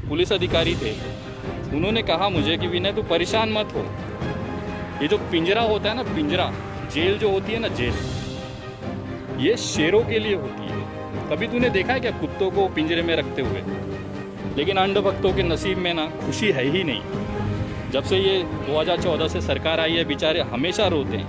Police अधिकारी थे, उन्होंने कहा मुझे कि विनय तू परेशान मत हो, ये जो पिंजरा होता है ना, पिंजरा, जेल जो होती है ना, जेल, ये शेरों के लिए होती है। कभी तूने देखा है क्या कुत्तों को पिंजरे में रखते हुए? लेकिन अंधभक्तों के नसीब में ना खुशी है ही नहीं। जब से ये 2014 से सरकार आई है, बेचारे हमेशा रोते हैं।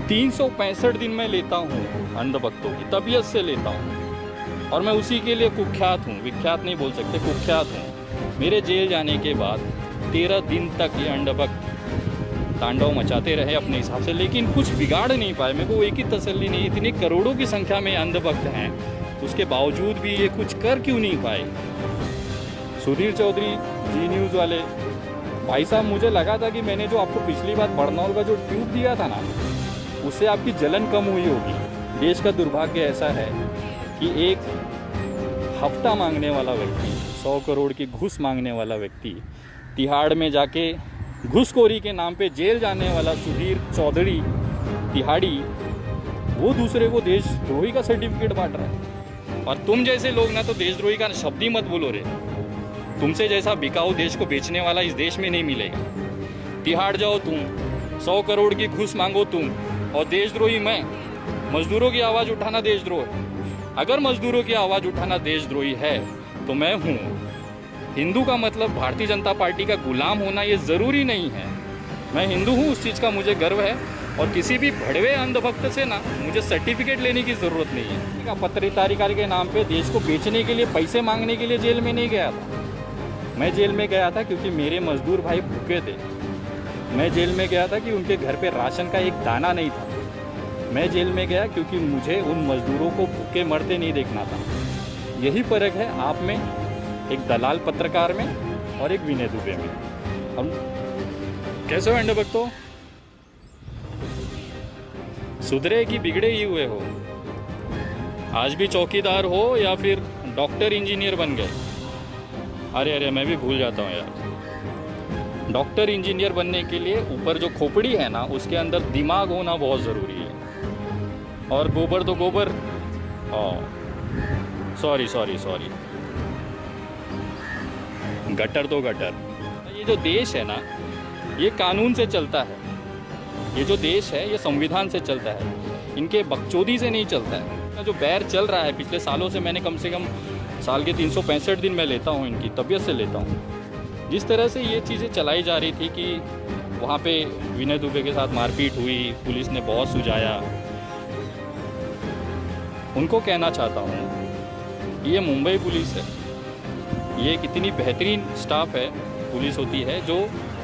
365 दिन मैं लेता हूँ अंधभक्तों की तबीयत से लेता हूँ, और मैं उसी के लिए कुख्यात हूँ, विख्यात नहीं बोल सकते, कुख्यात हूँ। मेरे जेल जाने के बाद 13 दिन तक ये अंधभक्त तांडव मचाते रहे अपने हिसाब से, लेकिन कुछ बिगाड़ नहीं पाए। मेरे को एक ही तसल्ली नहीं, इतनी करोड़ों की संख्या में अंधभक्त हैं, उसके बावजूद भी ये कुछ कर क्यों नहीं पाए? सुधीर चौधरी, जी न्यूज़ वाले भाई साहब, मुझे लगा था कि मैंने जो आपको पिछली बार बड़नौल का जो ट्यूब दिया था ना, उससे आपकी जलन कम हुई होगी। देश का दुर्भाग्य ऐसा है कि एक हफ्ता मांगने वाला व्यक्ति, 100 करोड़ की घूस मांगने वाला व्यक्ति, तिहाड़ में जाके घूसखोरी के नाम पे जेल जाने वाला सुधीर चौधरी तिहाड़ी, वो दूसरे को देशद्रोही का सर्टिफिकेट बांट रहा है। और तुम जैसे लोग ना तो देशद्रोही का शब्द ही मत बोलो रे। तुमसे जैसा बिकाऊ देश को बेचने वाला इस देश में नहीं मिलेगा। तिहाड़ जाओ तुम, 100 करोड़ की घूस मांगो तुम, और देशद्रोही मैं। मजदूरों की आवाज़ उठाना देशद्रोह है। अगर मजदूरों की आवाज़ उठाना देशद्रोही है तो मैं हूँ। हिंदू का मतलब भारतीय जनता पार्टी का गुलाम होना ये ज़रूरी नहीं है। मैं हिंदू हूँ, उस चीज़ का मुझे गर्व है, और किसी भी भड़वे अंधभक्त से ना मुझे सर्टिफिकेट लेने की ज़रूरत नहीं है। पत्रकारिता के नाम पे देश को बेचने के लिए, पैसे मांगने के लिए जेल में नहीं गया था। मैं जेल में गया था क्योंकि मेरे मजदूर भाई भूखे थे। मैं जेल में गया था कि उनके घर पे राशन का एक दाना नहीं था। मैं जेल में गया क्योंकि मुझे उन मजदूरों को भूखे मरते नहीं देखना था। यही फ़र्क है आप में, एक दलाल पत्रकार में और एक विनय दुबे में। हम कैसे हो अंधभक्तों? सुधरे कि बिगड़े ही हुए हो? आज भी चौकीदार हो या फिर डॉक्टर इंजीनियर बन गए? अरे मैं भी भूल जाता हूँ यार। डॉक्टर इंजीनियर बनने के लिए ऊपर जो खोपड़ी है ना, उसके अंदर दिमाग होना बहुत ज़रूरी है। और गोबर तो गोबर, सॉरी, गटर तो गटर। ये जो देश है ना, ये कानून से चलता है। ये जो देश है ये संविधान से चलता है, इनके बकचोदी से नहीं चलता है। जो बैर चल रहा है पिछले सालों से, मैंने कम से कम साल के 365 दिन मैं लेता हूँ, इनकी तबीयत से लेता हूँ। जिस तरह से ये चीज़ें चलाई जा रही थी कि वहाँ पे विनय दुबे के साथ मारपीट हुई, पुलिस ने बहुत सुझाया। उनको कहना चाहता हूँ, ये मुंबई पुलिस है, ये एक इतनी बेहतरीन स्टाफ है, पुलिस होती है जो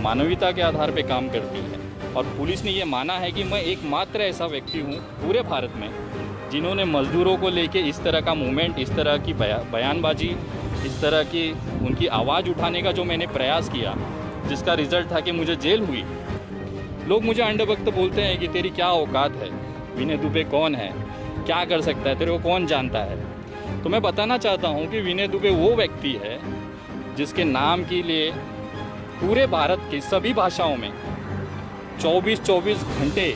मानवीयता के आधार पे काम करती है। और पुलिस ने ये माना है कि मैं एकमात्र ऐसा व्यक्ति हूँ पूरे भारत में जिन्होंने मज़दूरों को लेके इस तरह का मूवमेंट, इस तरह की बयानबाजी, इस तरह की उनकी आवाज़ उठाने का जो मैंने प्रयास किया, जिसका रिज़ल्ट था कि मुझे जेल हुई। लोग मुझे अंधभक्त बोलते हैं कि तेरी क्या औकात है, विनय दुबे कौन है, क्या कर सकता है, तेरे को कौन जानता है। तो मैं बताना चाहता हूँ कि विनय दुबे वो व्यक्ति है जिसके नाम के लिए पूरे भारत की सभी भाषाओं में 24-24 घंटे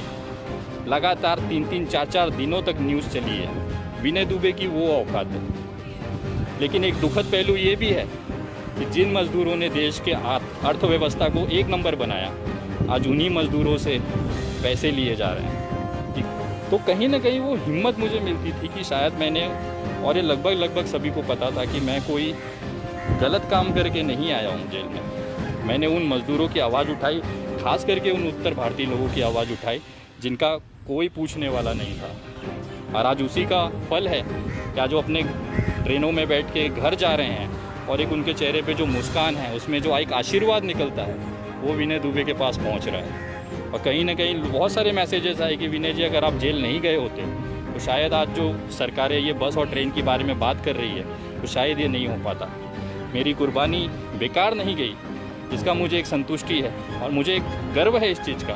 लगातार 3-3, 4-4 दिनों तक न्यूज़ चली है। विनय दुबे की वो औकात है। लेकिन एक दुखद पहलू ये भी है कि जिन मज़दूरों ने देश के अर्थव्यवस्था को एक नंबर बनाया, आज उन्हीं मज़दूरों से पैसे लिए जा रहे हैं। तो कहीं ना कहीं वो हिम्मत मुझे मिलती थी कि शायद मैंने, और ये लगभग सभी को पता था कि मैं कोई गलत काम करके नहीं आया हूँ जेल में। मैंने उन मज़दूरों की आवाज़ उठाई, खास करके उन उत्तर भारतीय लोगों की आवाज़ उठाई जिनका कोई पूछने वाला नहीं था। और आज उसी का फल है क्या, जो अपने ट्रेनों में बैठ के घर जा रहे हैं और एक उनके चेहरे पे जो मुस्कान है, उसमें जो एक आशीर्वाद निकलता है, वो विनय दुबे के पास पहुंच रहा है। और कहीं ना कहीं बहुत सारे मैसेजेस आए कि विनय जी अगर आप जेल नहीं गए होते तो शायद आज जो सरकारें ये बस और ट्रेन के बारे में बात कर रही है तो शायद ये नहीं हो पाता। मेरी कुर्बानी बेकार नहीं गई, इसका मुझे एक संतुष्टि है। और मुझे एक गर्व है इस चीज़ का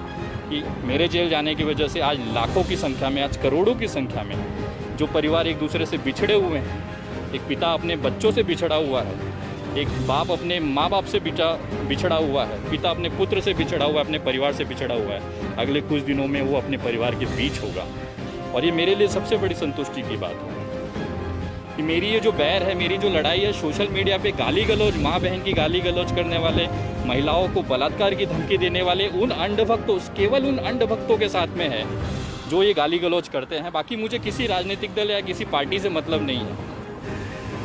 कि मेरे जेल जाने की वजह से आज लाखों की संख्या में, आज करोड़ों की संख्या में जो परिवार एक दूसरे से बिछड़े हुए हैं, एक पिता अपने बच्चों से बिछड़ा हुआ है, एक बाप अपने माँ बाप से बिछड़ा हुआ है, पिता अपने पुत्र से बिछड़ा हुआ है, अपने परिवार से बिछड़ा हुआ है, अगले कुछ दिनों में वो अपने परिवार के बीच होगा। और ये मेरे लिए सबसे बड़ी संतुष्टि की बात है। कि मेरी ये जो बैर है, मेरी जो लड़ाई है सोशल मीडिया पे गाली गलौज, माँ बहन की गाली गलौज करने वाले, महिलाओं को बलात्कार की धमकी देने वाले उन अंधभक्तों, केवल उन अंधभक्तों के साथ में है जो ये गाली गलौज करते हैं। बाकी मुझे किसी राजनीतिक दल या किसी पार्टी से मतलब नहीं है।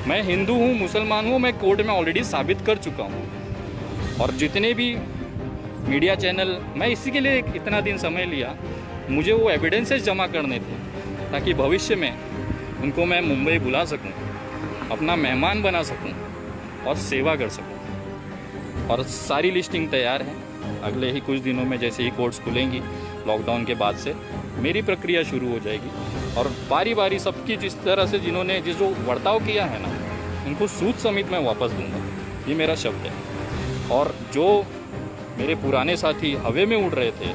मैं हिंदू हूँ, मुसलमान हूँ, मैं कोर्ट में ऑलरेडी साबित कर चुका हूँ। और जितने भी मीडिया चैनल, मैं इसी के लिए इतना दिन समय लिया, मुझे वो एविडेंसेस जमा करने थे ताकि भविष्य में उनको मैं मुंबई बुला सकूं, अपना मेहमान बना सकूं और सेवा कर सकूं। और सारी लिस्टिंग तैयार है। अगले ही कुछ दिनों में जैसे ही कोर्ट्स खुलेंगी लॉकडाउन के बाद से मेरी प्रक्रिया शुरू हो जाएगी और बारी बारी सबकी जिस तरह से जिन्होंने जो बर्ताव किया है ना, उनको सूद समेत मैं वापस दूंगा, ये मेरा शब्द है। और जो मेरे पुराने साथी हवा में उड़ रहे थे,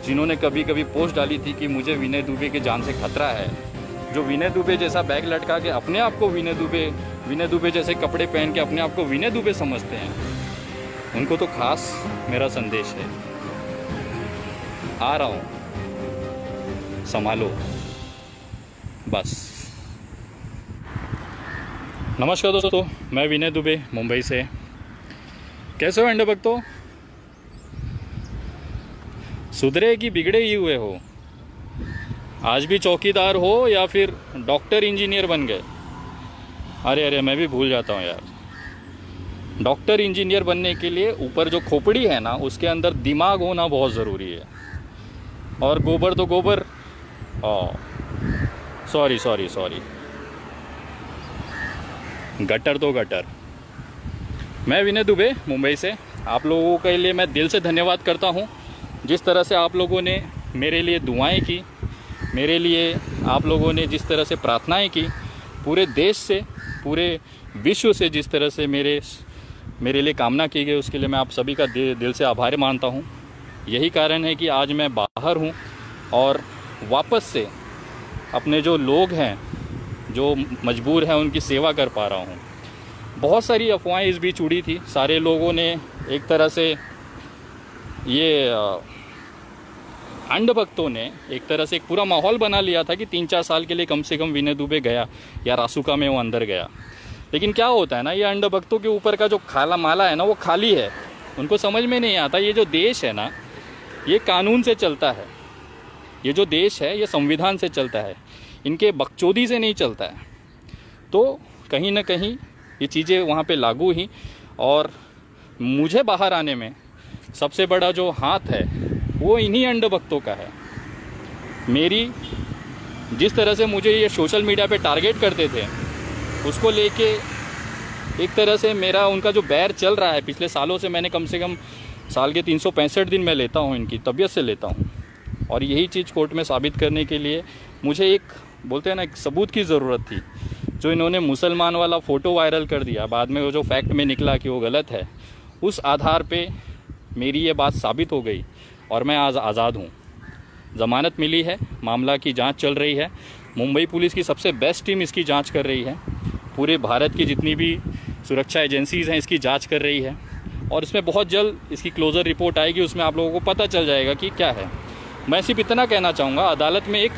जिन्होंने कभी कभी पोस्ट डाली थी कि मुझे विनय दुबे की जान से खतरा है, जो विनय दुबे जैसा बैग लटका के अपने आप को विनय दुबे जैसे कपड़े पहन के अपने आप को विनय दुबे समझते हैं, उनको तो खास मेरा संदेश है, आ रहा हूँ, संभालो बस। नमस्कार दोस्तों, मैं विनय दुबे मुंबई से। कैसे हो अंधभक्तों? सुधरे कि बिगड़े ही हुए हो? आज भी चौकीदार हो या फिर डॉक्टर इंजीनियर बन गए? अरे मैं भी भूल जाता हूँ यार। डॉक्टर इंजीनियर बनने के लिए ऊपर जो खोपड़ी है ना, उसके अंदर दिमाग होना बहुत ज़रूरी है। और गोबर तो गोबर, सॉरी, गटर तो गटर। मैं विनय दुबे मुंबई से। आप लोगों के लिए मैं दिल से धन्यवाद करता हूँ। जिस तरह से आप लोगों ने मेरे लिए दुआएं की, मेरे लिए आप लोगों ने जिस तरह से प्रार्थनाएं की, पूरे देश से, पूरे विश्व से जिस तरह से मेरे लिए कामना की गई, उसके लिए मैं आप सभी का दिल से आभार मानता हूँ। यही कारण है कि आज मैं बाहर हूँ और वापस से अपने जो लोग हैं, जो मजबूर हैं, उनकी सेवा कर पा रहा हूँ। बहुत सारी अफवाहें इस बीच उड़ी थी। सारे लोगों ने एक तरह से ये अंधभक्तों ने एक तरह से एक पूरा माहौल बना लिया था कि 3-4 साल के लिए कम से कम विनय दुबे गया या रासुका में वो अंदर गया। लेकिन क्या होता है ना, ये अंधभक्तों के ऊपर का जो खाला माला है ना, वो खाली है। उनको समझ में नहीं आता, ये जो देश है ना, ये कानून से चलता है। ये जो देश है, ये संविधान से चलता है, इनके बकचोदी से नहीं चलता है। तो कहीं ना कहीं ये चीज़ें वहाँ पे लागू ही। और मुझे बाहर आने में सबसे बड़ा जो हाथ है वो इन्हीं अंधभक्तों का है। मेरी जिस तरह से मुझे ये सोशल मीडिया पे टारगेट करते थे, उसको लेके एक तरह से मेरा उनका जो बैर चल रहा है पिछले सालों से, मैंने कम से कम साल के 365 दिन मैं लेता हूँ, इनकी तबीयत से लेता हूँ। और यही चीज़ कोर्ट में साबित करने के लिए मुझे एक, बोलते हैं ना, एक सबूत की ज़रूरत थी। जो इन्होंने मुसलमान वाला फ़ोटो वायरल कर दिया, बाद में वो जो फैक्ट में निकला कि वो गलत है, उस आधार पे मेरी ये बात साबित हो गई और मैं आज आज़ाद हूँ। ज़मानत मिली है, मामला की जांच चल रही है। मुंबई पुलिस की सबसे बेस्ट टीम इसकी जांच कर रही है। पूरे भारत की जितनी भी सुरक्षा एजेंसीज़ हैं इसकी जांच कर रही है और इसमें बहुत जल्द इसकी क्लोज़र रिपोर्ट आएगी। उसमें आप लोगों को पता चल जाएगा कि क्या है। मैं सिर्फ इतना कहना चाहूँगा, अदालत में एक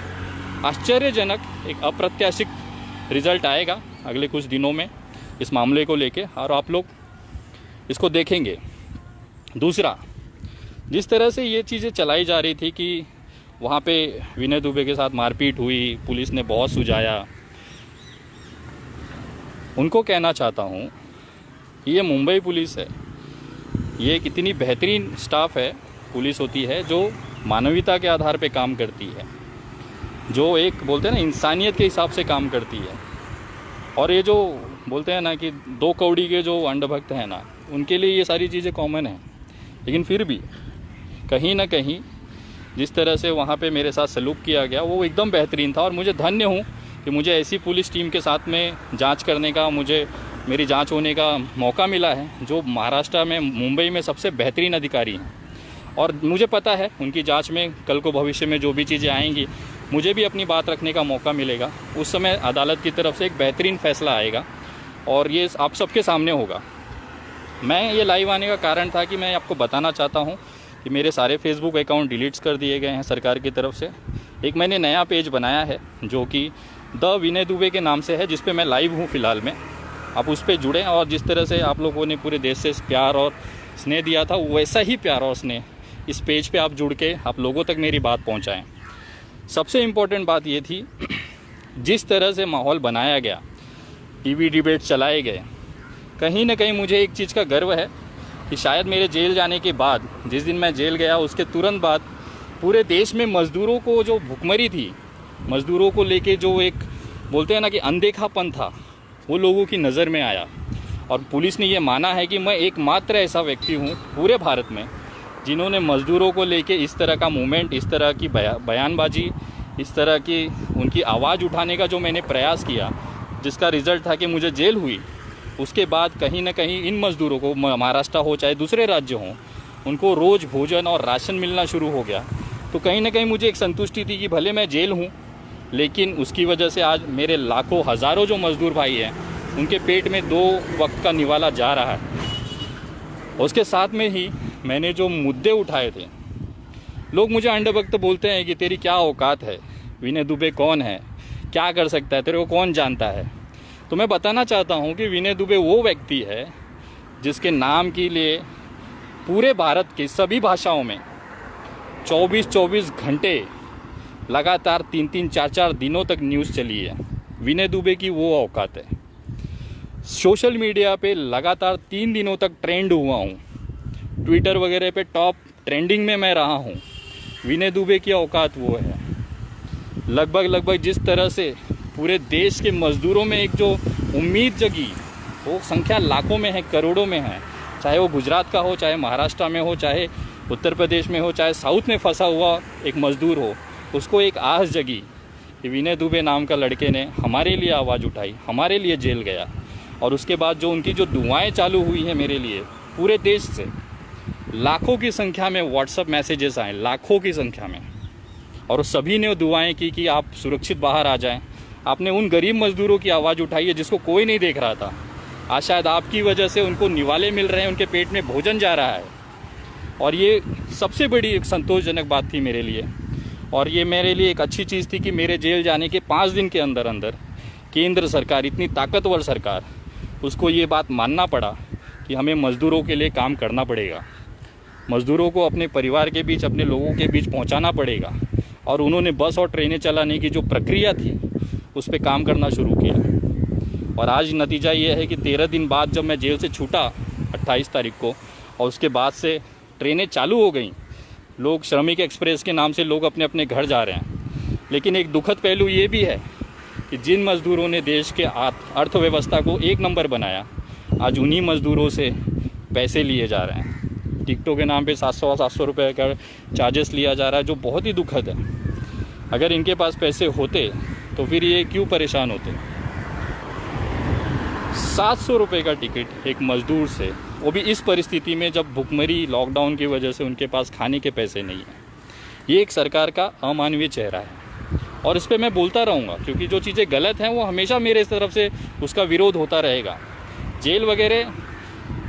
आश्चर्यजनक, एक अप्रत्याशित रिज़ल्ट आएगा अगले कुछ दिनों में इस मामले को लेके, और आप लोग इसको देखेंगे। दूसरा, जिस तरह से ये चीज़ें चलाई जा रही थी कि वहाँ पे विनय दुबे के साथ मारपीट हुई, पुलिस ने बहुत सुझाया, उनको कहना चाहता हूँ कि ये मुंबई पुलिस है। ये कितनी बेहतरीन स्टाफ है, पुलिस होती है, जो मानवीयता के आधार पे काम करती है, जो एक बोलते हैं ना इंसानियत के हिसाब से काम करती है। और ये जो बोलते हैं ना कि 2 कौड़ी के जो अंधभक्त हैं ना, उनके लिए ये सारी चीज़ें कॉमन हैं। लेकिन फिर भी कहीं ना कहीं जिस तरह से वहाँ पे मेरे साथ सलूक किया गया, वो एकदम बेहतरीन था। और मुझे धन्य हूँ कि मुझे ऐसी पुलिस टीम के साथ में जांच करने का, मेरी जांच होने का मौका मिला है, जो महाराष्ट्र में, मुंबई में सबसे बेहतरीन अधिकारी हैं। और मुझे पता है उनकी जांच में कल को भविष्य में जो भी चीज़ें आएंगी, मुझे भी अपनी बात रखने का मौका मिलेगा। उस समय अदालत की तरफ से एक बेहतरीन फ़ैसला आएगा और ये आप सबके सामने होगा। मैं ये लाइव आने का कारण था कि मैं आपको बताना चाहता हूँ कि मेरे सारे फेसबुक अकाउंट डिलीट्स कर दिए गए हैं सरकार की तरफ से। एक मैंने नया पेज बनाया है जो कि द विनय दुबे के नाम से है, जिस पे मैं लाइव हूँ फ़िलहाल में। आप उस पर जुड़ें और जिस तरह से आप लोगों ने पूरे देश से प्यार और स्नेह दिया था, वैसा ही प्यार और स्नेह इस पेज पे आप जुड़ के आप लोगों तक मेरी बात पहुंचाएं। सबसे इम्पोर्टेंट बात ये थी, जिस तरह से माहौल बनाया गया, टीवी डिबेट चलाए गए, कहीं ना कहीं मुझे एक चीज़ का गर्व है कि शायद मेरे जेल जाने के बाद, जिस दिन मैं जेल गया उसके तुरंत बाद पूरे देश में मज़दूरों को जो भुखमरी थी, मज़दूरों को लेके जो एक बोलते हैं ना कि अनदेखापन था, वो लोगों की नज़र में आया। और पुलिस ने ये माना है कि मैं एकमात्र ऐसा व्यक्ति हूँ पूरे भारत में जिन्होंने मज़दूरों को लेके इस तरह का मूवमेंट, इस तरह की बयानबाजी, इस तरह की उनकी आवाज़ उठाने का जो मैंने प्रयास किया, जिसका रिज़ल्ट था कि मुझे जेल हुई। उसके बाद कहीं ना कहीं इन मज़दूरों को, महाराष्ट्र हो चाहे दूसरे राज्य हों, उनको रोज़ भोजन और राशन मिलना शुरू हो गया। तो कहीं ना कहीं मुझे एक संतुष्टि थी कि भले मैं जेल हूँ, लेकिन उसकी वजह से आज मेरे लाखों हज़ारों जो मज़दूर भाई हैं, उनके पेट में 2 वक्त का निवाला जा रहा है। उसके साथ में ही मैंने जो मुद्दे उठाए थे, लोग मुझे अंधभक्त बोलते हैं कि तेरी क्या औकात है, विनय दुबे कौन है, क्या कर सकता है, तेरे को कौन जानता है। तो मैं बताना चाहता हूँ कि विनय दुबे वो व्यक्ति है जिसके नाम के लिए पूरे भारत के सभी भाषाओं में 24-24 घंटे लगातार 3-3, 4-4 दिनों तक न्यूज़ चली है। विनय दुबे की वो औकात है। सोशल मीडिया पे लगातार 3 दिनों तक ट्रेंड हुआ हूँ, ट्विटर वगैरह पे टॉप ट्रेंडिंग में मैं रहा हूँ। विनय दुबे की औकात वो है। लगभग जिस तरह से पूरे देश के मज़दूरों में एक जो उम्मीद जगी, वो संख्या लाखों में है, करोड़ों में है। चाहे वो गुजरात का हो, चाहे महाराष्ट्र में हो, चाहे उत्तर प्रदेश में हो, चाहे साउथ में फंसा हुआ एक मज़दूर हो, उसको एक आस जगी कि विनय दुबे नाम का लड़के ने हमारे लिए आवाज़ उठाई, हमारे लिए जेल गया। और उसके बाद जो उनकी जो दुआएं चालू हुई हैं मेरे लिए पूरे देश से, लाखों की संख्या में व्हाट्सएप मैसेजेस आए, लाखों की संख्या में, और सभी ने दुआएं की कि आप सुरक्षित बाहर आ जाएं। आपने उन गरीब मज़दूरों की आवाज़ उठाई है जिसको कोई नहीं देख रहा था। आज शायद आपकी वजह से उनको निवाले मिल रहे हैं, उनके पेट में भोजन जा रहा है। और ये सबसे बड़ी एक संतोषजनक बात थी मेरे लिए। और ये मेरे लिए एक अच्छी चीज़ थी कि मेरे जेल जाने के 5 दिन के अंदर अंदर केंद्र सरकार, इतनी ताकतवर सरकार, उसको ये बात मानना पड़ा कि हमें मज़दूरों के लिए काम करना पड़ेगा, मज़दूरों को अपने परिवार के बीच, अपने लोगों के बीच पहुंचाना पड़ेगा। और उन्होंने बस और ट्रेनें चलाने की जो प्रक्रिया थी, उस पर काम करना शुरू किया। और आज नतीजा ये है कि 13 दिन बाद जब मैं जेल से छूटा 28 तारीख को, और उसके बाद से ट्रेनें चालू हो गई, लोग श्रमिक एक्सप्रेस के नाम से लोग अपने अपने घर जा रहे हैं। लेकिन एक दुखद पहलू ये भी है कि जिन मज़दूरों ने देश के अर्थव्यवस्था को 1 नंबर बनाया, आज उन्हीं मज़दूरों से पैसे लिए जा रहे हैं। टिकटों के नाम पे 700 रुपये का चार्जेस लिया जा रहा है, जो बहुत ही दुखद है। अगर इनके पास पैसे होते तो फिर ये क्यों परेशान होते। 700 रुपये का टिकट एक मज़दूर से, वो भी इस परिस्थिति में जब भुखमरी, लॉकडाउन की वजह से उनके पास खाने के पैसे नहीं हैं। ये एक सरकार का अमानवीय चेहरा है। और इस पर मैं बोलता रहूँगा, क्योंकि जो चीज़ें गलत हैं वो हमेशा मेरे तरफ से उसका विरोध होता रहेगा। जेल वगैरह,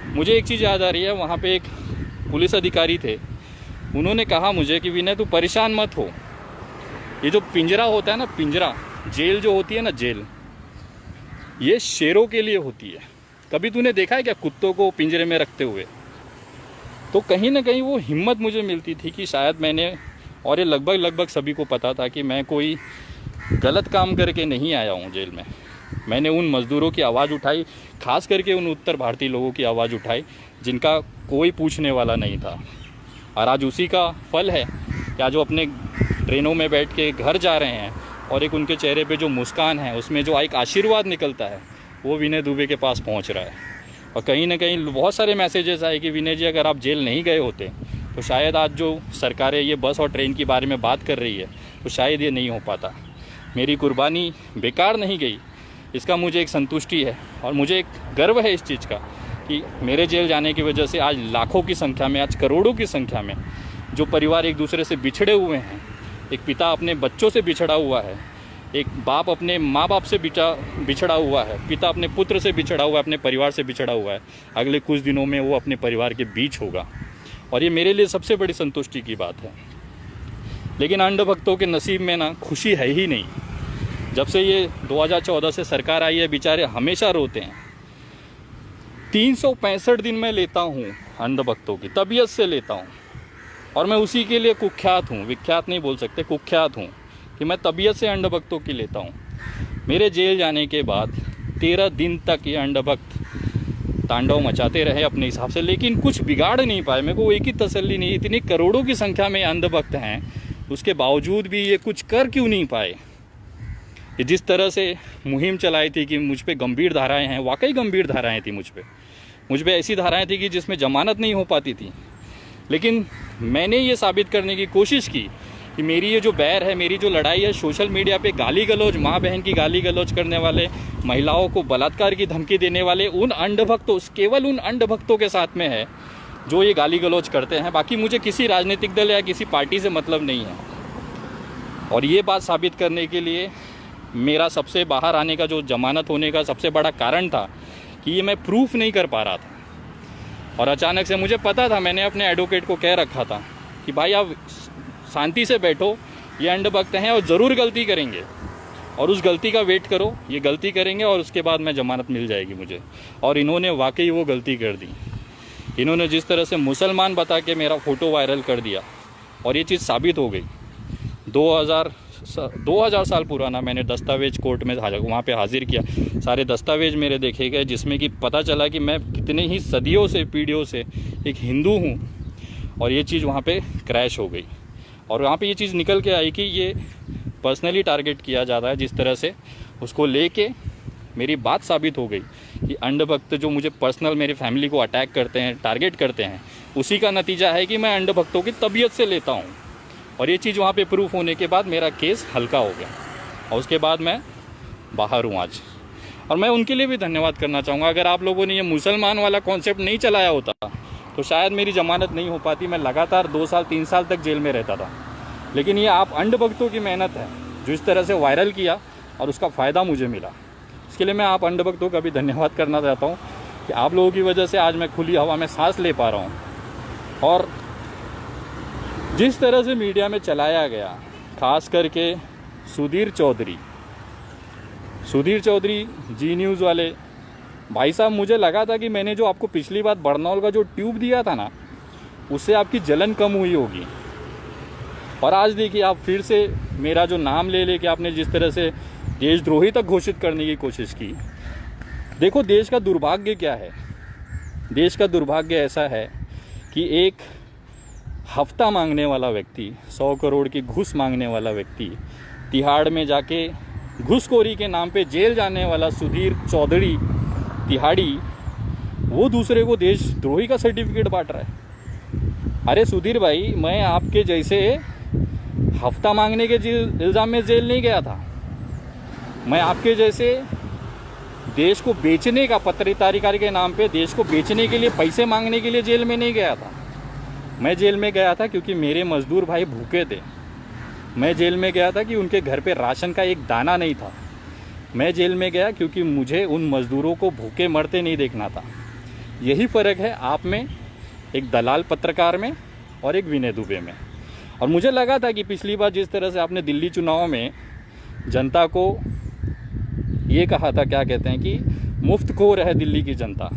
मुझे एक चीज़ याद आ रही है, वहाँ पे एक पुलिस अधिकारी थे, उन्होंने कहा मुझे कि विनय तू परेशान मत हो, ये जो पिंजरा होता है ना, पिंजरा, जेल जो होती है ना, जेल, ये शेरों के लिए होती है। कभी तूने देखा है क्या कुत्तों को पिंजरे में रखते हुए? तो कहीं ना कहीं वो हिम्मत मुझे मिलती थी कि शायद मैंने, और ये लगभग सभी को पता था कि मैं कोई गलत काम करके नहीं आया हूँ जेल में। मैंने उन मज़दूरों की आवाज़ उठाई, खास करके उन उत्तर भारतीय लोगों की आवाज़ उठाई जिनका कोई पूछने वाला नहीं था। और आज उसी का फल है क्या, जो अपने ट्रेनों में बैठ के घर जा रहे हैं और एक उनके चेहरे पे जो मुस्कान है, उसमें जो एक आशीर्वाद निकलता है, वो विनय दुबे के पास पहुंच रहा है। और कहीं ना कहीं बहुत सारे मैसेजेस आए कि विनय जी अगर आप जेल नहीं गए होते तो शायद आज जो सरकारें ये बस और ट्रेन के बारे में बात कर रही है, तो शायद ये नहीं हो पाता। मेरी कुर्बानी बेकार नहीं गई, इसका मुझे एक संतुष्टि है। और मुझे एक गर्व है इस चीज़ का कि मेरे जेल जाने की वजह से आज लाखों की संख्या में, आज करोड़ों की संख्या में जो परिवार एक दूसरे से बिछड़े हुए हैं, एक पिता अपने बच्चों से बिछड़ा हुआ है, एक बाप अपने माँ बाप से बिछड़ा हुआ है, पिता अपने पुत्र से बिछड़ा हुआ है, अपने परिवार से बिछड़ा हुआ है, अगले कुछ दिनों में वो अपने परिवार के बीच होगा। और ये मेरे लिए सबसे बड़ी संतुष्टि की बात है। लेकिन अंधभक्तों के नसीब में ना खुशी है ही नहीं। जब से ये 2014 से सरकार आई है, बेचारे हमेशा रोते हैं। 365 दिन मैं लेता हूँ अंधभक्तों की, तबीयत से लेता हूँ, और मैं उसी के लिए कुख्यात हूँ, विख्यात नहीं बोल सकते, कुख्यात हूँ कि मैं तबीयत से अंधभक्तों की लेता हूँ। मेरे जेल जाने के बाद 13 दिन तक ये अंधभक्त तांडव मचाते रहे अपने हिसाब से, लेकिन कुछ बिगाड़ नहीं पाए। मेरे को एक ही तसल्ली नहीं, इतनी करोड़ों की संख्या में अंधभक्त हैं, उसके बावजूद भी ये कुछ कर क्यों नहीं पाए। ये जिस तरह से मुहिम चलाई थी कि मुझ पे गंभीर धाराएं हैं, वाकई गंभीर धाराएं थी मुझ पे ऐसी धाराएं थी कि जिसमें जमानत नहीं हो पाती थी। लेकिन मैंने ये साबित करने की कोशिश की कि मेरी ये जो बैर है, मेरी जो लड़ाई है, सोशल मीडिया पे गाली गलौज, माँ बहन की गाली गलौज करने वाले, महिलाओं को बलात्कार की धमकी देने वाले उन अंधभक्तों, केवल उन अंधभक्तों के साथ में है जो ये गाली गलौज करते हैं। बाकी मुझे किसी राजनीतिक दल या किसी पार्टी से मतलब नहीं है। और ये बात साबित करने के लिए मेरा सबसे बाहर आने का जो जमानत होने का सबसे बड़ा कारण था कि ये मैं प्रूफ नहीं कर पा रहा था। और अचानक से मुझे पता था, मैंने अपने एडवोकेट को कह रखा था कि भाई आप शांति से बैठो, ये अंधभक्त हैं और ज़रूर गलती करेंगे, और उस गलती का वेट करो, ये गलती करेंगे और उसके बाद में ज़मानत मिल जाएगी मुझे। और इन्होंने वाकई वो गलती कर दी। इन्होंने जिस तरह से मुसलमान बता के मेरा फ़ोटो वायरल कर दिया, और ये चीज़ साबित हो गई। 2000 साल पुराना मैंने दस्तावेज कोर्ट में वहाँ पे हाजिर किया, सारे दस्तावेज मेरे देखे गए, जिसमें कि पता चला कि मैं कितने ही सदियों से, पीढ़ियों से एक हिंदू हूँ। और ये चीज़ वहाँ पे क्रैश हो गई, और वहाँ पे ये चीज़ निकल के आई कि ये पर्सनली टारगेट किया जाता है। जिस तरह से उसको लेके मेरी बात साबित हो गई कि अंधभक्त जो मुझे पर्सनल, मेरी फैमिली को अटैक करते हैं, टारगेट करते हैं, उसी का नतीजा है कि मैं अंधभक्तों की तबीयत से लेता हूँ। और ये चीज़ वहाँ पे प्रूफ होने के बाद मेरा केस हल्का हो गया, और उसके बाद मैं बाहर हूँ आज। और मैं उनके लिए भी धन्यवाद करना चाहूँगा। अगर आप लोगों ने ये मुसलमान वाला कॉन्सेप्ट नहीं चलाया होता तो शायद मेरी ज़मानत नहीं हो पाती, मैं लगातार 2 साल 3 साल तक जेल में रहता था। लेकिन ये आप अंधभक्तों की मेहनत है जो इस तरह से वायरल किया, और उसका फ़ायदा मुझे मिला। इसके लिए मैं आप अंधभक्तों का भी धन्यवाद करना चाहता हूँ कि आप लोगों की वजह से आज मैं खुली हवा में सांस ले पा रहा हूँ। और जिस तरह से मीडिया में चलाया गया, खास करके सुधीर चौधरी जी न्यूज़ वाले भाई साहब, मुझे लगा था कि मैंने जो आपको पिछली बार बरनौल का जो ट्यूब दिया था ना, उससे आपकी जलन कम हुई होगी। और आज देखिए आप फिर से मेरा जो नाम ले लेके आपने जिस तरह से देशद्रोही तक घोषित करने की कोशिश की। देखो देश का दुर्भाग्य क्या है। देश का दुर्भाग्य ऐसा है कि एक हफ्ता मांगने वाला व्यक्ति, 100 करोड़ की घूस मांगने वाला व्यक्ति, तिहाड़ में जाके घूसखोरी के नाम पे जेल जाने वाला सुधीर चौधरी तिहाड़ी, वो दूसरे को देशद्रोही का सर्टिफिकेट बांट रहा है। अरे सुधीर भाई, मैं आपके जैसे हफ्ता मांगने के इल्ज़ाम में जेल नहीं गया था। मैं आपके जैसे देश को बेचने का, पत्रकारिता के नाम पे देश को बेचने के लिए, पैसे मांगने के लिए जेल में नहीं गया था। मैं जेल में गया था क्योंकि मेरे मजदूर भाई भूखे थे। मैं जेल में गया था कि उनके घर पे राशन का एक दाना नहीं था। मैं जेल में गया क्योंकि मुझे उन मजदूरों को भूखे मरते नहीं देखना था। यही फ़र्क है आप में, एक दलाल पत्रकार में, और एक विनय दुबे में। और मुझे लगा था कि पिछली बार जिस तरह से आपने दिल्ली चुनाव में जनता को ये कहा था, क्या कहते हैं कि मुफ्तखोर है दिल्ली की जनता,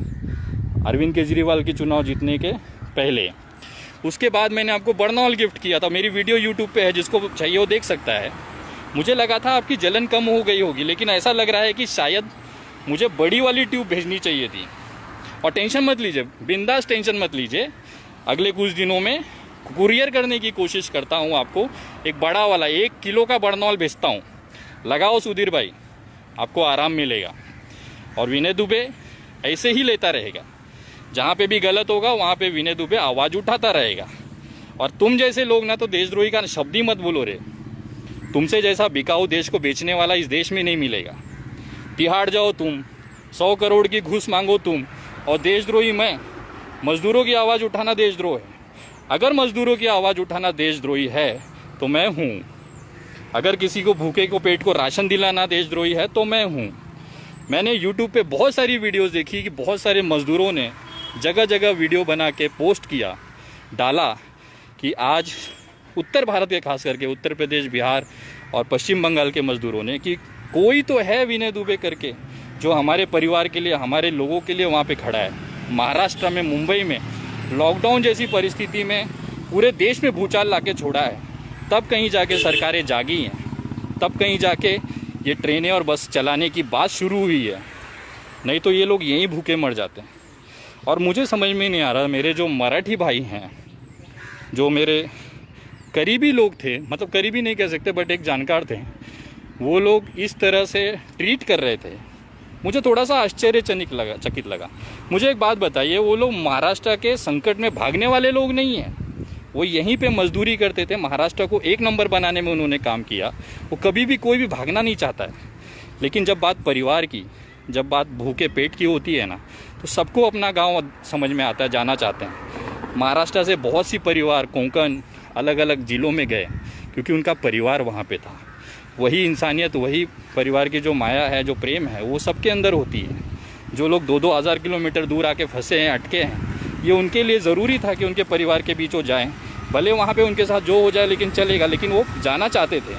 अरविंद केजरीवाल की चुनाव जीतने के पहले, उसके बाद मैंने आपको बरनौल गिफ्ट किया था। मेरी वीडियो यूट्यूब पे है, जिसको चाहिए वो देख सकता है। मुझे लगा था आपकी जलन कम हो गई होगी, लेकिन ऐसा लग रहा है कि शायद मुझे बड़ी वाली ट्यूब भेजनी चाहिए थी। और टेंशन मत लीजिए, बिंदास टेंशन मत लीजिए, अगले कुछ दिनों में कुरियर करने की कोशिश करता हूँ। आपको एक बड़ा वाला 1 किलो का बरनौल भेजता हूँ। लगाओ सुधीर भाई, आपको आराम मिलेगा। और विनय दुबे ऐसे ही लेता रहेगा, जहाँ पे भी गलत होगा वहाँ पे विनय दुबे आवाज़ उठाता रहेगा। और तुम जैसे लोग ना तो देशद्रोही का शब्द ही मत बोलो रे। तुमसे जैसा बिकाऊ देश को बेचने वाला इस देश में नहीं मिलेगा। तिहाड़ जाओ तुम, 100 करोड़ की घूस मांगो तुम, और देशद्रोही मैं। मजदूरों की आवाज़ उठाना देशद्रोह है। अगर मजदूरों की आवाज़ उठाना देशद्रोही है तो मैं हूँ। अगर किसी को भूखे को पेट को राशन दिलाना देशद्रोही है तो मैं हूँ। मैंने यूट्यूब पे बहुत सारी वीडियोस देखी कि बहुत सारे मजदूरों ने जगह जगह वीडियो बना के पोस्ट किया, डाला कि आज उत्तर भारत के, खास करके उत्तर प्रदेश, बिहार और पश्चिम बंगाल के मजदूरों ने, कि कोई तो है विनय दुबे करके जो हमारे परिवार के लिए, हमारे लोगों के लिए वहाँ पे खड़ा है। महाराष्ट्र में, मुंबई में लॉकडाउन जैसी परिस्थिति में पूरे देश में भूचाल लाके छोड़ा है। तब कहीं जाके सरकारें जागी हैं, तब कहीं जाके ये ट्रेनें और बस चलाने की बात शुरू हुई है, नहीं तो ये लोग यहीं भूखे मर जाते हैं। और मुझे समझ में नहीं आ रहा, मेरे जो मराठी भाई हैं, जो मेरे करीबी लोग थे, मतलब करीबी नहीं कह सकते बट एक जानकार थे, वो लोग इस तरह से ट्रीट कर रहे थे, मुझे थोड़ा सा चकित लगा। मुझे एक बात बताइए, वो लोग महाराष्ट्र के संकट में भागने वाले लोग नहीं हैं, वो यहीं पे मजदूरी करते थे। महाराष्ट्र को एक नंबर बनाने में उन्होंने काम किया। वो कभी भी कोई भी भागना नहीं चाहता है, लेकिन जब बात परिवार की, जब बात भूखे पेट की होती है ना, तो सबको अपना गांव समझ में आता है, जाना चाहते हैं। महाराष्ट्र से बहुत सी परिवार कोंकण अलग अलग ज़िलों में गए क्योंकि उनका परिवार वहाँ पे था। वही इंसानियत, वही परिवार की जो माया है, जो प्रेम है, वो सबके अंदर होती है। जो लोग 2-2 हज़ार किलोमीटर दूर आके फंसे हैं, अटके हैं, ये उनके लिए ज़रूरी था कि उनके परिवार के बीच वो जाएँ। भले वहाँ पे उनके साथ जो हो जाए लेकिन चलेगा, लेकिन वो जाना चाहते थे।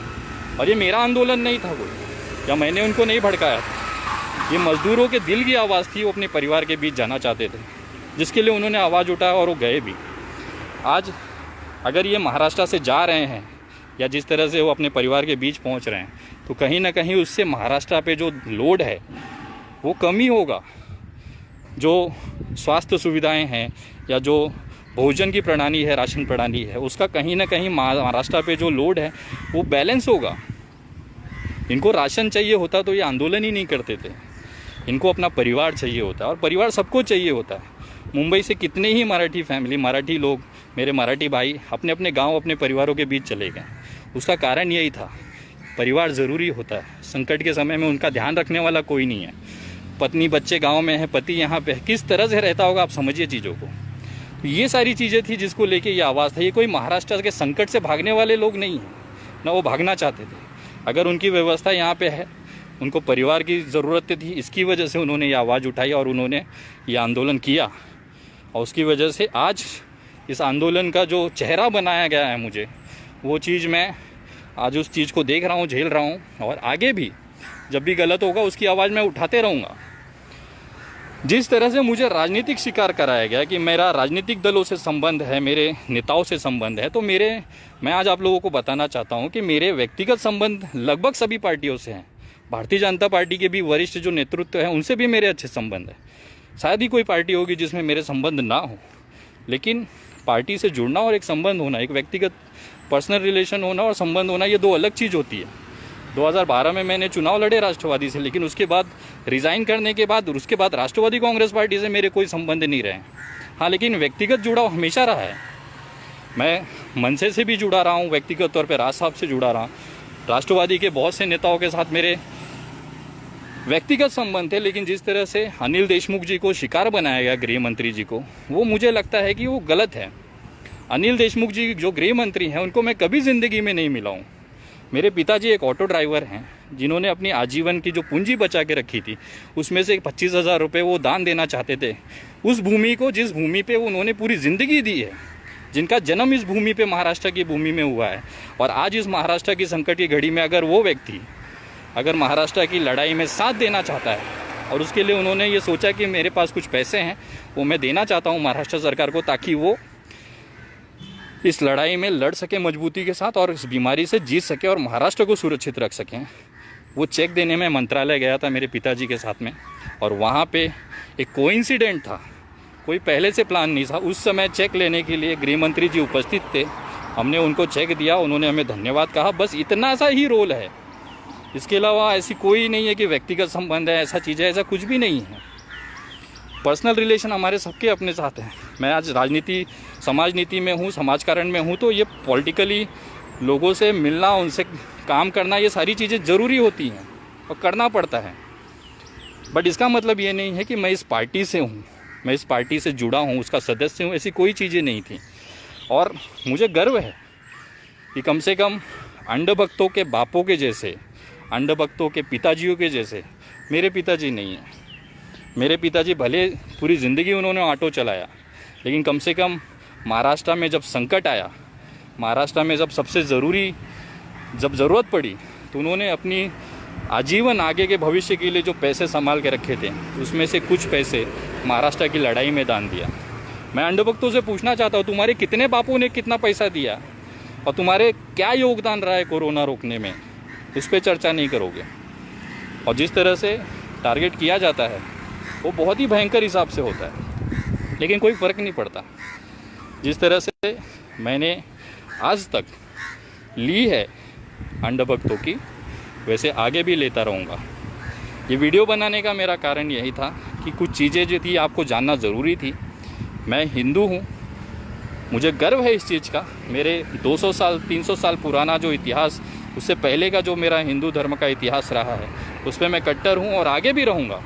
और ये मेरा आंदोलन नहीं था कोई, या मैंने उनको नहीं भड़काया था, ये मज़दूरों के दिल की आवाज़ थी। वो अपने परिवार के बीच जाना चाहते थे, जिसके लिए उन्होंने आवाज़ उठाया और वो गए भी। आज अगर ये महाराष्ट्र से जा रहे हैं या जिस तरह से वो अपने परिवार के बीच पहुंच रहे हैं, तो कहीं ना कहीं उससे महाराष्ट्र पे जो लोड है वो कमी होगा। जो स्वास्थ्य सुविधाएं हैं या जो भोजन की प्रणाली है, राशन प्रणाली है, उसका कहीं ना कहीं महाराष्ट्र पे जो लोड है वो बैलेंस होगा। इनको राशन चाहिए होता तो ये आंदोलन ही नहीं करते थे। इनको अपना परिवार चाहिए होता है, और परिवार सबको चाहिए होता है। मुंबई से कितने ही मराठी फैमिली, मराठी लोग, मेरे मराठी भाई अपने अपने गांव, अपने परिवारों के बीच चले गए। उसका कारण यही था, परिवार ज़रूरी होता है। संकट के समय में उनका ध्यान रखने वाला कोई नहीं है। पत्नी बच्चे गांव में है, पति यहाँ पे है, किस तरह से रहता होगा, आप समझिए चीज़ों को। ये सारी चीज़ें थी जिसको लेके ये आवाज़ था। ये कोई महाराष्ट्र के संकट से भागने वाले लोग नहीं हैं, ना वो भागना चाहते थे। अगर उनकी व्यवस्था यहाँ पे है, उनको परिवार की ज़रूरत थी, इसकी वजह से उन्होंने ये आवाज़ उठाई और उन्होंने ये आंदोलन किया। और उसकी वजह से आज इस आंदोलन का जो चेहरा बनाया गया है मुझे, वो चीज़ मैं आज उस चीज़ को देख रहा हूँ, झेल रहा हूँ, और आगे भी जब भी गलत होगा उसकी आवाज़ मैं उठाते रहूँगा। जिस तरह से मुझे राजनीतिक शिकार कराया गया कि मेरा राजनीतिक दलों से संबंध है, मेरे नेताओं से संबंध है, तो मैं आज आप लोगों को बताना चाहता हूँ कि मेरे व्यक्तिगत संबंध लगभग सभी पार्टियों से हैं। भारतीय जनता पार्टी के भी वरिष्ठ जो नेतृत्व है उनसे भी मेरे अच्छे संबंध है। शायद ही कोई पार्टी होगी जिसमें मेरे संबंध ना हो, लेकिन पार्टी से जुड़ना और एक संबंध होना, एक व्यक्तिगत पर्सनल रिलेशन होना और संबंध होना, ये दो अलग चीज़ होती है। 2012 में मैंने चुनाव लड़े राष्ट्रवादी से, लेकिन उसके बाद रिज़ाइन करने के बाद उसके बाद राष्ट्रवादी कांग्रेस पार्टी से मेरे कोई संबंध नहीं रहे। हाँ, लेकिन व्यक्तिगत जुड़ाव हमेशा रहा है। मैं मनसे से भी जुड़ा रहा हूँ, व्यक्तिगत तौर पर राज साहब से जुड़ा रहा। राष्ट्रवादी के बहुत से नेताओं के साथ मेरे व्यक्तिगत संबंध थे, लेकिन जिस तरह से अनिल देशमुख जी को शिकार बनाया गया, गृह मंत्री जी को, वो मुझे लगता है कि वो गलत है। अनिल देशमुख जी जो गृह मंत्री हैं उनको मैं कभी ज़िंदगी में नहीं मिला हूँ। मेरे पिताजी एक ऑटो ड्राइवर हैं जिन्होंने अपनी आजीवन की जो पूंजी बचा के रखी थी उसमें से 25,000 रुपये वो दान देना चाहते थे उस भूमि को, जिस भूमि पे उन्होंने पूरी ज़िंदगी दी है, जिनका जन्म इस भूमि पे, महाराष्ट्र की भूमि में हुआ है। और आज इस महाराष्ट्र की संकट की घड़ी में अगर वो व्यक्ति अगर महाराष्ट्र की लड़ाई में साथ देना चाहता है और उसके लिए उन्होंने ये सोचा कि मेरे पास कुछ पैसे हैं वो मैं देना चाहता हूँ महाराष्ट्र सरकार को, ताकि वो इस लड़ाई में लड़ सके मजबूती के साथ और इस बीमारी से जीत सके और महाराष्ट्र को सुरक्षित रख सकें। वो चेक देने में मंत्रालय गया था मेरे पिताजी के साथ में, और वहाँ पे एक कोइंसिडेंट था, कोई पहले से प्लान नहीं था। उस समय चेक लेने के लिए गृह मंत्री जी उपस्थित थे, हमने उनको चेक दिया, उन्होंने हमें धन्यवाद कहा, बस इतना सा ही रोल है। इसके अलावा ऐसी कोई नहीं है कि व्यक्तिगत संबंध है, ऐसा चीज़ है, ऐसा कुछ भी नहीं है। पर्सनल रिलेशन हमारे सबके अपने साथ हैं। मैं आज राजनीति, समाज नीति में हूँ, समाजकारण में हूँ, तो ये पॉलिटिकली लोगों से मिलना, उनसे काम करना, ये सारी चीज़ें ज़रूरी होती हैं और करना पड़ता है। बट इसका मतलब ये नहीं है कि मैं इस पार्टी से हूँ, मैं इस पार्टी से जुड़ा हूँ, उसका सदस्य हूँ, ऐसी कोई चीज़ें नहीं थी। और मुझे गर्व है कि कम से कम अंधभक्तों के बापों के जैसे, अंधभक्तों के पिताजियों के जैसे मेरे पिताजी नहीं हैं। मेरे पिताजी भले पूरी ज़िंदगी उन्होंने ऑटो चलाया, लेकिन कम से कम महाराष्ट्र में जब संकट आया, महाराष्ट्र में जब सबसे ज़रूरत पड़ी, तो उन्होंने अपनी आजीवन आगे के भविष्य के लिए जो पैसे संभाल के रखे थे उसमें से कुछ पैसे महाराष्ट्र की लड़ाई में दान दिया। मैं अंधभक्तों से पूछना चाहता हूँ, तुम्हारे कितने बापू ने कितना पैसा दिया और तुम्हारे क्या योगदान रहा है कोरोना रोकने में, उस पर चर्चा नहीं करोगे। और जिस तरह से टारगेट किया जाता है वो बहुत ही भयंकर हिसाब से होता है, लेकिन कोई फ़र्क नहीं पड़ता। जिस तरह से मैंने आज तक ली है अंधभक्तों की, वैसे आगे भी लेता रहूँगा। ये वीडियो बनाने का मेरा कारण यही था कि कुछ चीज़ें जो थी आपको जानना ज़रूरी थी। मैं हिंदू हूँ, मुझे गर्व है इस चीज़ का। मेरे 200 साल 300 साल पुराना जो इतिहास, उससे पहले का जो मेरा हिंदू धर्म का इतिहास रहा है, उस पर मैं कट्टर हूँ और आगे भी रहूँगा।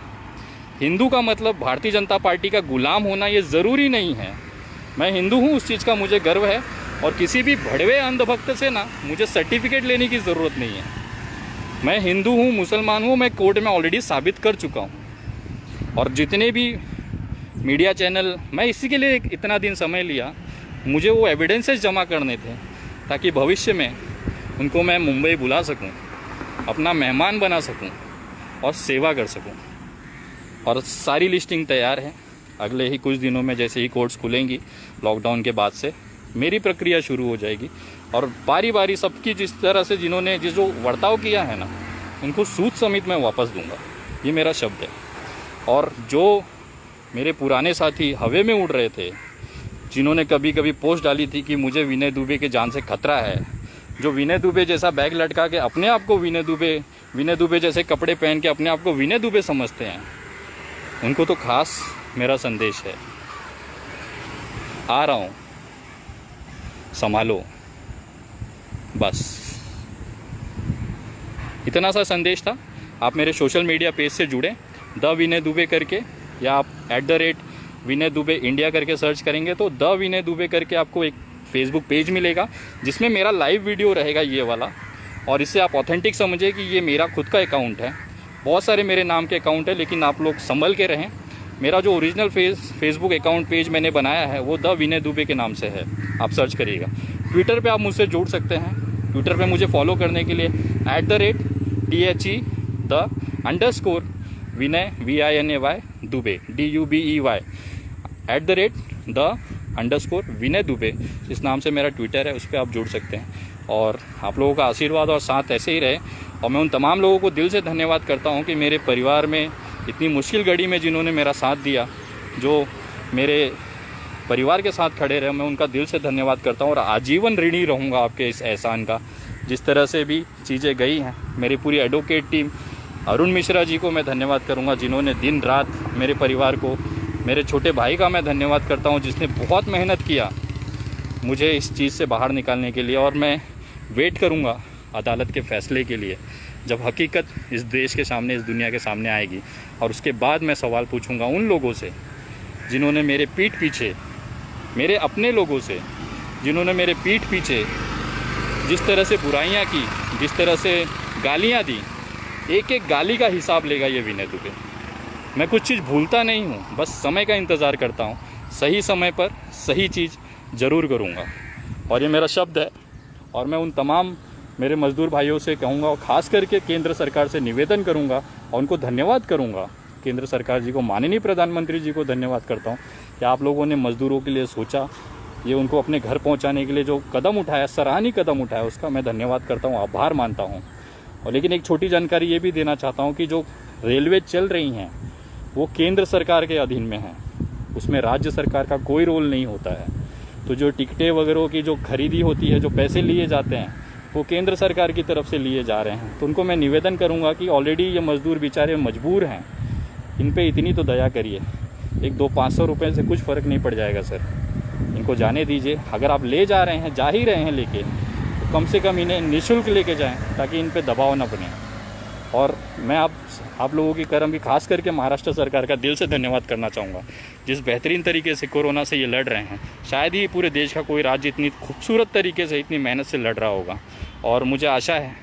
हिंदू का मतलब भारतीय जनता पार्टी का गुलाम होना ये ज़रूरी नहीं है। मैं हिंदू हूँ, उस चीज़ का मुझे गर्व है। और किसी भी भड़वे अंधभक्त से ना मुझे सर्टिफिकेट लेने की ज़रूरत नहीं है। मैं हिंदू हूँ, मुसलमान हूँ, मैं कोर्ट में ऑलरेडी साबित कर चुका हूँ। और जितने भी मीडिया चैनल, मैं इसी के लिए इतना दिन समय लिया, मुझे वो एविडेंसेस जमा करने थे ताकि भविष्य में उनको मैं मुंबई बुला सकूं, अपना मेहमान बना सकूं और सेवा कर सकूं। और सारी लिस्टिंग तैयार है। अगले ही कुछ दिनों में जैसे ही कोर्ट्स खुलेंगी लॉकडाउन के बाद से मेरी प्रक्रिया शुरू हो जाएगी और बारी बारी सबकी जिस तरह से जिन्होंने जो बर्ताव किया है ना, उनको सूद समेत मैं वापस दूंगा। ये मेरा शब्द है। और जो मेरे पुराने साथी हवा में उड़ रहे थे, जिन्होंने कभी कभी पोस्ट डाली थी कि मुझे विनय दुबे के जान से खतरा है, जो विनय दुबे जैसा बैग लटका के अपने आप को विनय दुबे जैसे कपड़े पहन के अपने आप को विनय दुबे समझते हैं, उनको तो खास मेरा संदेश है, आ रहा हूँ, संभालो। बस इतना सा संदेश था। आप मेरे सोशल मीडिया पेज से जुड़ें, द विनय दुबे करके, या आप @विनय दुबे इंडिया करके सर्च करेंगे तो द विनय दुबे करके आपको एक फेसबुक पेज मिलेगा जिसमें मेरा लाइव वीडियो रहेगा, ये वाला। और इससे आप ऑथेंटिक समझें कि ये मेरा खुद का अकाउंट है। बहुत सारे मेरे नाम के अकाउंट है, लेकिन आप लोग संभल के रहें। मेरा जो ओरिजिनल फेसबुक अकाउंट पेज मैंने बनाया है वो द विनय दुबे के नाम से है, आप सर्च करिएगा। ट्विटर पे आप मुझसे जुड़ सकते हैं। ट्विटर पे मुझे फॉलो करने के लिए @THE_विनय VINAY दुबे DUBEY @the_विनय दुबे, इस नाम से मेरा ट्विटर है, उस पर आप जुड़ सकते हैं। और आप लोगों का आशीर्वाद और साथ ऐसे ही रहे। और मैं उन तमाम लोगों को दिल से धन्यवाद करता हूं कि मेरे परिवार में इतनी मुश्किल घड़ी में जिन्होंने मेरा साथ दिया, जो मेरे परिवार के साथ खड़े रहे, मैं उनका दिल से धन्यवाद करता हूं और आजीवन ऋणी रहूँगा आपके इस एहसान का। जिस तरह से भी चीज़ें गई हैं, मेरी पूरी एडवोकेट टीम, अरुण मिश्रा जी को मैं धन्यवाद करूंगा जिन्होंने दिन रात मेरे परिवार को, मेरे छोटे भाई का मैं धन्यवाद करता हूं जिसने बहुत मेहनत किया मुझे इस चीज़ से बाहर निकालने के लिए। और मैं वेट करूंगा अदालत के फ़ैसले के लिए, जब हकीकत इस देश के सामने, इस दुनिया के सामने आएगी। और उसके बाद मैं सवाल पूछूंगा उन लोगों से जिन्होंने मेरे पीठ पीछे, मेरे अपने लोगों से जिन्होंने मेरे पीठ पीछे जिस तरह से बुराइयां की, जिस तरह से गालियां दी, एक एक गाली का हिसाब लेगा ये विनय दुबे। मैं कुछ चीज़ भूलता नहीं हूँ, बस समय का इंतज़ार करता हूँ। सही समय पर सही चीज़ ज़रूर करूँगा और ये मेरा शब्द है। और मैं उन तमाम मेरे मज़दूर भाइयों से कहूँगा, और ख़ास करके केंद्र सरकार से निवेदन करूँगा और उनको धन्यवाद करूँगा, केंद्र सरकार जी को, माननीय प्रधानमंत्री जी को धन्यवाद करता हूँ कि आप लोगों ने मज़दूरों के लिए सोचा, ये उनको अपने घर पहुँचाने के लिए जो कदम उठाया, सराहनीय कदम उठाया, उसका मैं धन्यवाद करता हूँ, आभार मानता हूँ। और लेकिन एक छोटी जानकारी ये भी देना चाहता हूँ कि जो रेलवे चल रही हैं वो केंद्र सरकार के अधीन में है, उसमें राज्य सरकार का कोई रोल नहीं होता है। तो जो टिकटें वगैरह की जो खरीदी होती है, जो पैसे लिए जाते हैं, वो केंद्र सरकार की तरफ से लिए जा रहे हैं। तो उनको मैं निवेदन करूँगा कि ऑलरेडी ये मज़दूर बेचारे मजबूर हैं, इन पे इतनी तो दया करिए। 100-500 रुपये से कुछ फ़र्क नहीं पड़ जाएगा सर, इनको जाने दीजिए। अगर आप ले जा रहे हैं, जा ही रहे हैं लेके, तो कम से कम इन्हें निःशुल्क लेके जाएं ताकि इन पे दबाव ना बने। और मैं आप लोगों की कर्म भी खास करके महाराष्ट्र सरकार का दिल से धन्यवाद करना चाहूँगा, जिस बेहतरीन तरीके से कोरोना से ये लड़ रहे हैं। शायद ही पूरे देश का कोई राज्य इतनी खूबसूरत तरीके से, इतनी मेहनत से लड़ रहा होगा। और मुझे आशा है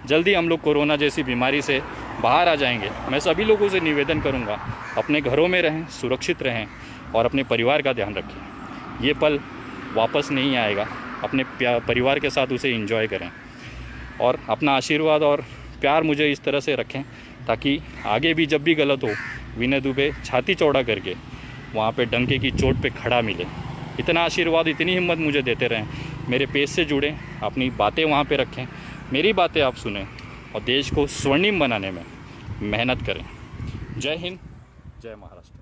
जल्दी हम लोग कोरोना जैसी बीमारी से बाहर आ जाएंगे। मैं सभी लोगों से निवेदन करूँगा, अपने घरों में रहें, सुरक्षित रहें और अपने परिवार का ध्यान रखें। ये पल वापस नहीं आएगा, अपने परिवार के साथ उसे एंजॉय करें और अपना आशीर्वाद और प्यार मुझे इस तरह से रखें ताकि आगे भी जब भी गलत हो विनय दुबे छाती चौड़ा करके वहाँ पे डंके की चोट पे खड़ा मिले। इतना आशीर्वाद, इतनी हिम्मत मुझे देते रहें। मेरे पेज से जुड़ें, अपनी बातें वहाँ पे रखें, मेरी बातें आप सुनें और देश को स्वर्णिम बनाने में मेहनत करें। जय हिंद, जय महाराष्ट्र।